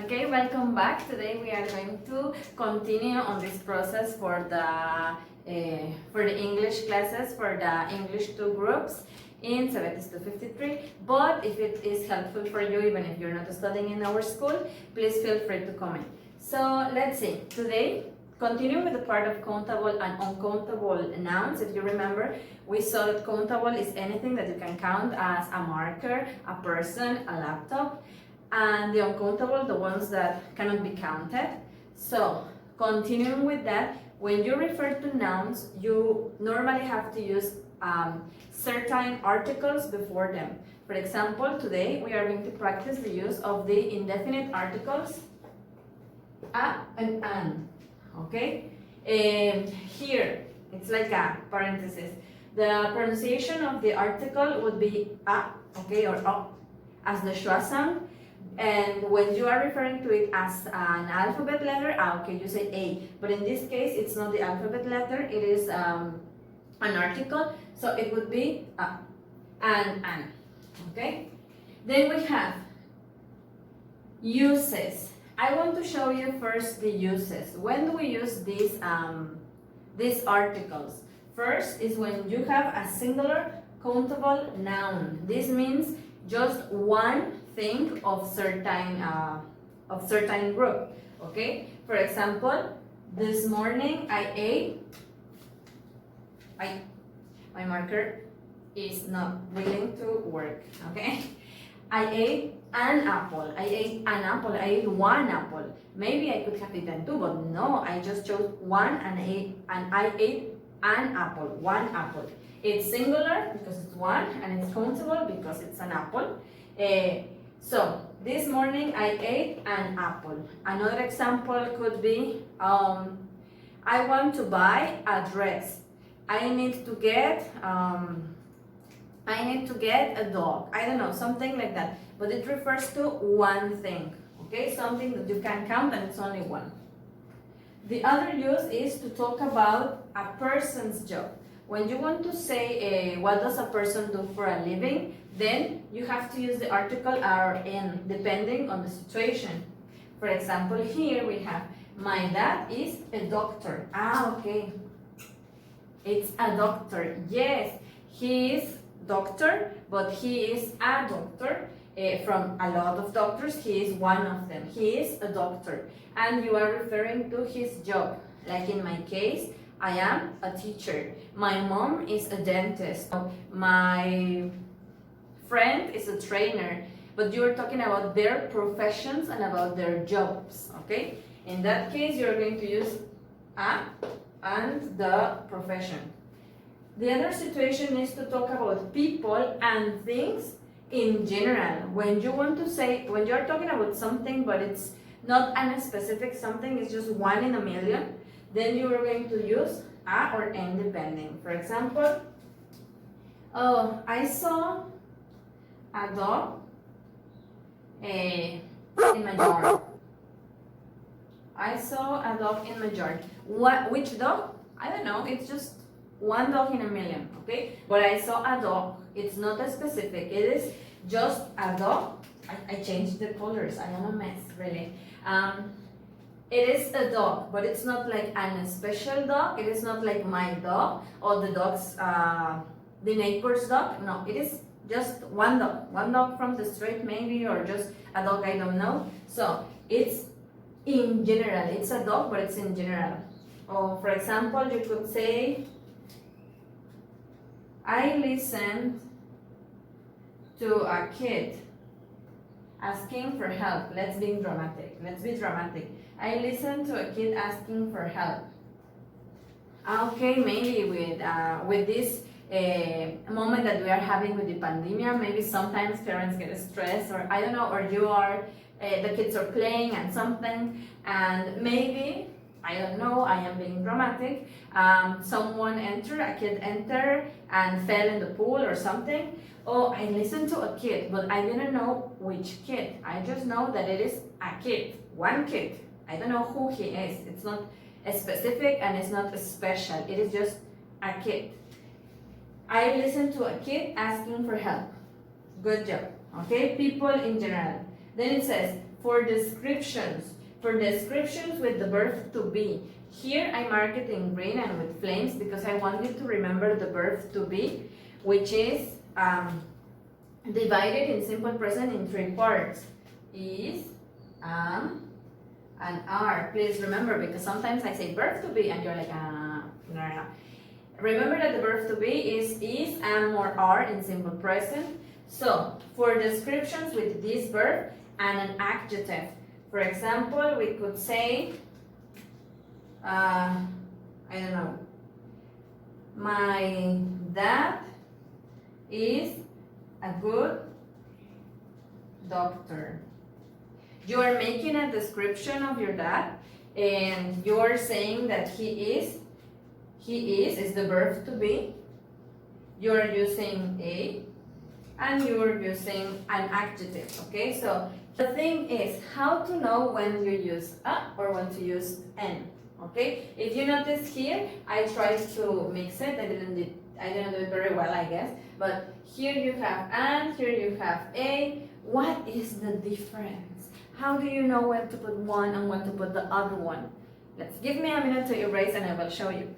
Okay, welcome back. Today we are going to continue on this process for the English classes for the English 2 groups in 70 to 53. But if it is helpful for you, even if you're not studying in our school, please feel free to comment. So let's see. Today, continuing with the part of countable and uncountable nouns. If you remember, we saw that countable is anything that you can count as a marker, a person, a laptop. And the uncountable, the ones that cannot be counted. So, continuing with that, when you refer to nouns, you normally have to use certain articles before them. For example, today we are going to practice the use of the indefinite articles a and an. Okay? Here, it's like a parenthesis. The pronunciation of the article would be a, okay, or a, as the schwa sound. And when you are referring to it as an alphabet letter, okay, you say A. But in this case, it's not the alphabet letter, it is an article. So it would be a, an. Okay? Then we have uses. I want to show you first the uses. When do we use these articles? First is when you have a singular countable noun. This means just one thing of certain group. Okay, for example, this morning I ate. My marker is not willing to work. Okay, I ate an apple. I ate an apple. I ate one apple. Maybe I could have eaten two, but no, I just chose one and I ate an apple. One apple. It's singular because it's one, and it's countable because it's an apple. So this morning I ate an apple. Another example could be I want to buy a dress. I need to get a dog. I don't know, something like that. But it refers to one thing. Okay, something that you can count and it's only one. The other use is to talk about a person's job. When you want to say what does a person do for a living, then you have to use the article "rn" depending on the situation. For example, here we have my dad is a doctor. Okay. It's a doctor. Yes, he is doctor, but he is a doctor. From a lot of doctors, he is one of them. He is a doctor. And you are referring to his job. Like in my case, I am a teacher. My mom is a dentist. My friend is a trainer. But you're talking about their professions and about their jobs. Okay? In that case, you're going to use a and the profession. The other situation is to talk about people and things in general. When you want to say, when you're talking about something, but it's not a specific something, it's just one in a million, then you are going to use a or n depending. For example, oh, I saw a dog in my yard. I saw a dog in my yard. Which dog? I don't know. It's just one dog in a million, okay? But I saw a dog. It's not a specific. It is just a dog. I changed the colors. I am a mess, really. It is a dog, but it's not like a special dog. It is not like my dog or the dog's, the neighbor's dog. No, it is just one dog. One dog from the street maybe, or just a dog I don't know. So it's in general. It's a dog, but it's in general. Or for example, you could say, I listened to a kid asking for help. Let's be dramatic. Let's be dramatic. I listened to a kid asking for help. Okay, maybe with this moment that we are having with the pandemic, maybe sometimes parents get stressed, or I don't know, or you are, the kids are playing and something, and maybe, I don't know, I am being dramatic, a kid entered and fell in the pool or something. Oh, I listened to a kid, but I didn't know which kid. I just know that it is a kid, one kid. I don't know who he is. It's not specific and it's not special. It is just a kid. I listened to a kid asking for help. Good job. Okay, people in general. Then it says, for descriptions. For descriptions with the verb to be. Here I mark it in green and with flames because I want you to remember the verb to be, which is divided in simple present in three parts. Is, and are. Please remember, because sometimes I say verb to be and you're like, no. Remember that the verb to be is, am, or are in simple present. So, for descriptions with this verb and an adjective. For example, we could say, I don't know, my dad is a good doctor. You are making a description of your dad and you are saying that he is the verb to be. You are using a and you are using an adjective, okay? So the thing is how to know when you use a or when to use an, okay? If you notice here, I tried to mix it. I didn't do it very well, I guess. But here you have an, here you have a. What is the difference? How do you know when to put one and when to put the other one? Let's give me a minute to erase and I will show you.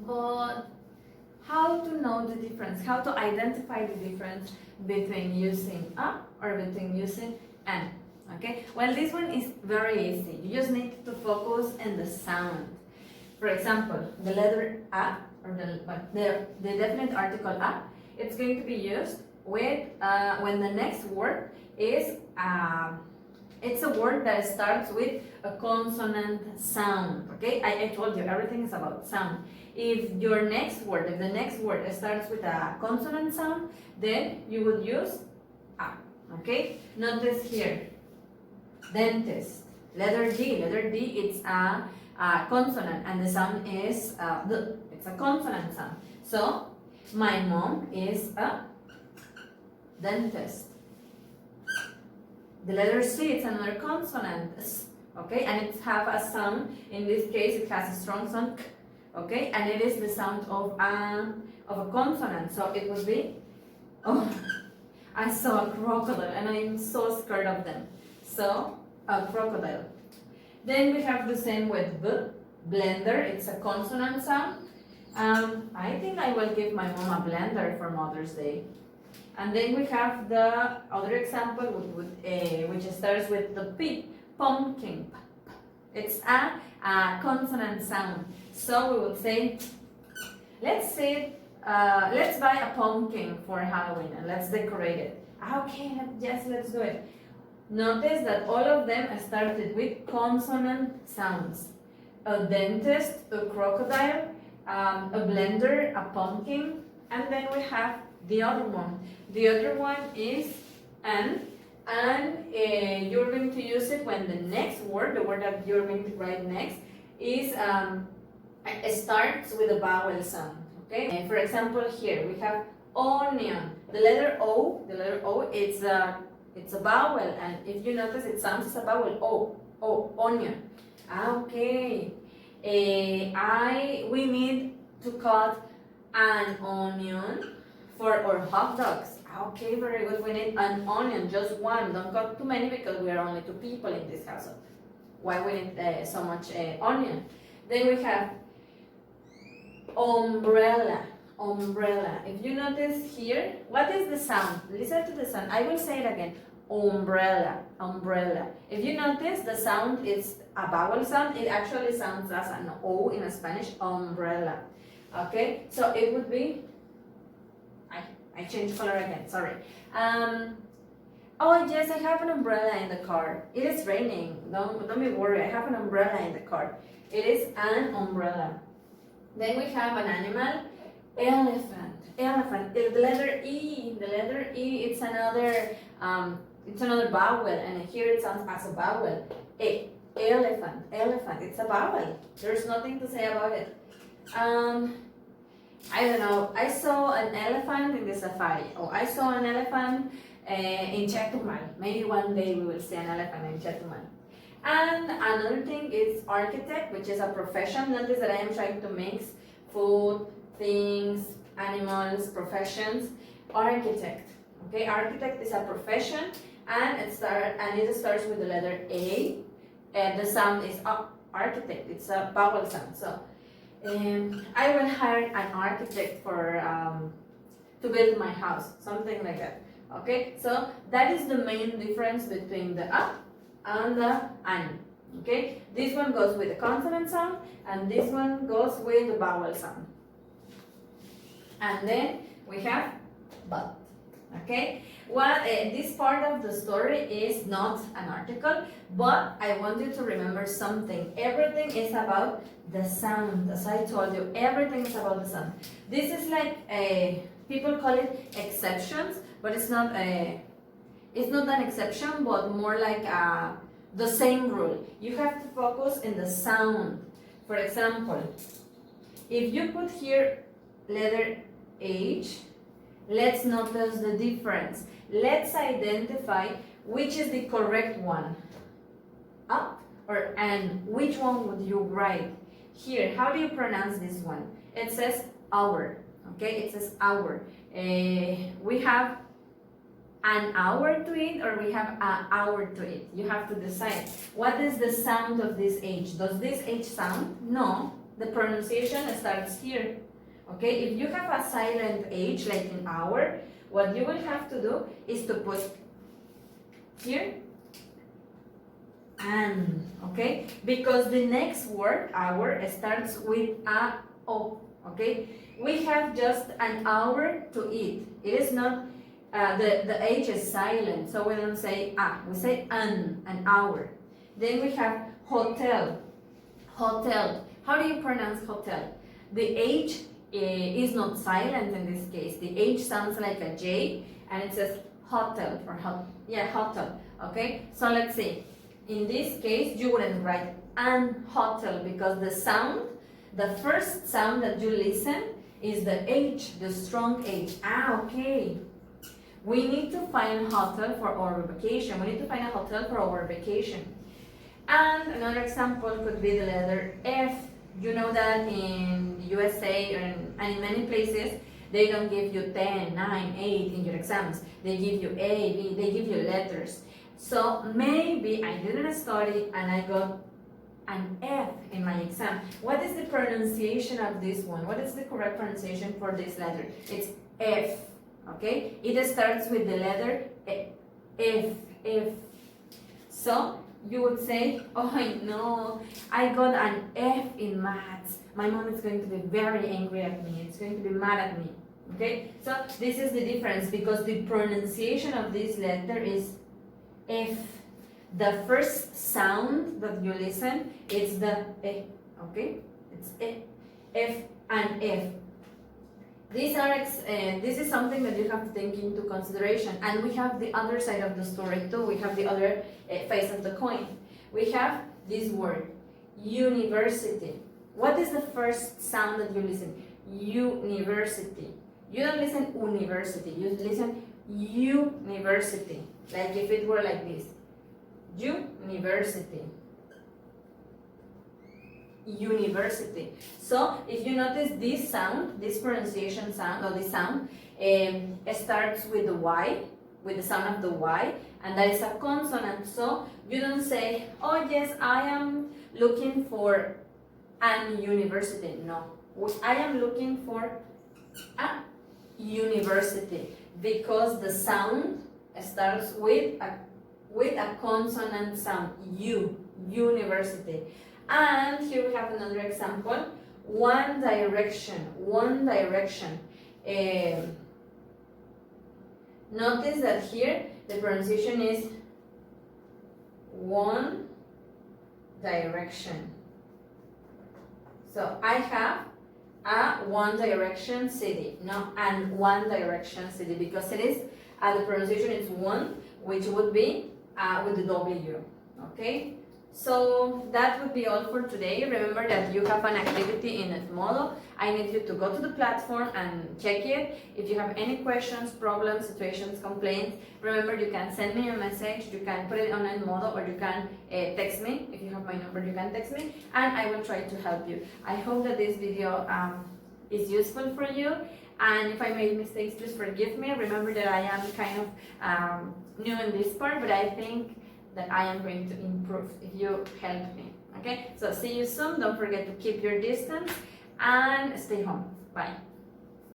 But how to know the difference? How to identify the difference between using a or between using an? Okay, well, this one is very easy. You just need to focus on the sound. For example, the letter a or the definite article a, it's going to be used with when the next word is it's a word that starts with a consonant sound. Okay, I told you everything is about sound. If the next word starts with a consonant sound, then you would use a. Okay, notice here. Dentist, letter D, it's a consonant and the sound is it's a consonant sound. So, my mom is a dentist. The letter C, it's another consonant, okay, and it has a sound. In this case, it has a strong sound, okay, and it is the sound of a consonant. So it would be, oh, I saw a crocodile and I'm so scared of them. So, a crocodile. Then we have the same with B, blender, it's a consonant sound. I think I will give my mom a blender for Mother's Day. And then we have the other example which starts with the P, pumpkin. It's a consonant sound. So we would say, let's buy a pumpkin for Halloween and let's decorate it. Okay, let's do it. Notice that all of them started with consonant sounds. A dentist, a crocodile, a blender, a pumpkin, and then we have the other one. The other one is an, and you're going to use it when the next word, the word that you're going to write next, is starts with a vowel sound. Okay. And for example, here we have onion. The letter O, it's a vowel, and if you notice, it sounds as a vowel. Onion. Okay. We need to cut an onion for our hot dogs. Okay, very good. We need an onion, just one. Don't cut too many because we are only 2 people in this household. Why we need so much onion? Then we have umbrella. Umbrella. If you notice here, what is the sound? Listen to the sound. I will say it again. Umbrella. Umbrella. If you notice, the sound is a vowel sound. It actually sounds as an O in Spanish. Umbrella. Okay, so it would be. I changed color again. Sorry. Oh yes, I have an umbrella in the car. It is raining. Don't be worried. I have an umbrella in the car. It is an umbrella. Then we have an animal. Elephant. Elephant. The letter E. The letter E. It's another vowel, and here it sounds as a vowel. Elephant. Elephant. It's a vowel. There's nothing to say about it. I don't know. I saw an elephant in the safari. Oh, I saw an elephant in Chetumal. Maybe one day we will see an elephant in Chetumal. And another thing is architect, which is a profession. Notice that I am trying to mix food, things, animals, professions. Architect. Okay, architect is a profession, and it starts with the letter A, and the sound is architect. It's a vowel sound. So I will hire an architect for to build my house, something like that. Okay, so that is the main difference between the a and the an. Okay, this one goes with the consonant sound, and this one goes with the vowel sound. And then we have but. Okay, well, this part of the story is not an article, but I want you to remember something. Everything is about the sound. As I told you, everything is about the sound. This is like people call it exceptions, but it's not an exception, but more like the same rule. You have to focus in the sound. For example, if you put here letter H, let's notice the difference. Let's identify which is the correct one. Up or an. Which one would you write? Here, how do you pronounce this one? It says hour. Okay, it says hour. We have an hour to it, or we have an hour to it. You have to decide. What is the sound of this H? Does this H sound? No. The pronunciation starts here. Okay, if you have a silent H, like in hour, what you will have to do is to put here an, okay? Because the next word, hour, starts with a O, okay? We have just an hour to eat. It is not, the H is silent, so we don't say we say an hour. Then we have hotel, hotel. How do you pronounce hotel? The H is not silent in this case. The H sounds like a J, and it says hotel or hotel. Okay, so let's see. In this case, you wouldn't write an hotel because the sound, the first sound that you listen is the H, the strong H. Okay. We need to find hotel for our vacation. We need to find a hotel for our vacation. And another example could be the letter F. You know that in the USA and in many places, they don't give you 10, 9, 8 in your exams. They give you A, B, they give you letters. So maybe I didn't study and I got an F in my exam. What is the pronunciation of this one? What is the correct pronunciation for this letter? It's F, okay? It starts with the letter F, F. So you would say, oh no, I got an F in maths. My mom is going to be very angry at me. It's going to be mad at me. Okay? So this is the difference because the pronunciation of this letter is F. The first sound that you listen is the E. Okay? It's E. F and F. This is something that you have to take into consideration. And we have the other side of the story too. We have the other face of the coin. We have this word, university. What is the first sound that you listen? University. You don't listen university. You listen university. Like if it were like this. University. University. So if you notice this sound, this pronunciation sound or this sound, it starts with the Y, with the sound of the Y, and that is a consonant. So you don't say, oh yes, I am looking for an university. No, I am looking for a university because the sound starts with a consonant sound. University. And here we have another example. One Direction. One Direction. Notice that here the pronunciation is One Direction. So I have a One Direction city. No, and One Direction city because it is, the pronunciation is one, which would be with the W. Okay? So that would be all for today. Remember that you have an activity in Edmodo. I need you to go to the platform and check it. If you have any questions, problems, situations, complaints, remember you can send me a message, you can put it on Edmodo, or you can text me. If you have my number, you can text me and I will try to help you. I hope that this video is useful for you. And if I made mistakes, please forgive me. Remember that I am kind of new in this part, but I think that I am going to improve if you help me. Okay, so see you soon. Don't forget to keep your distance and stay home. Bye.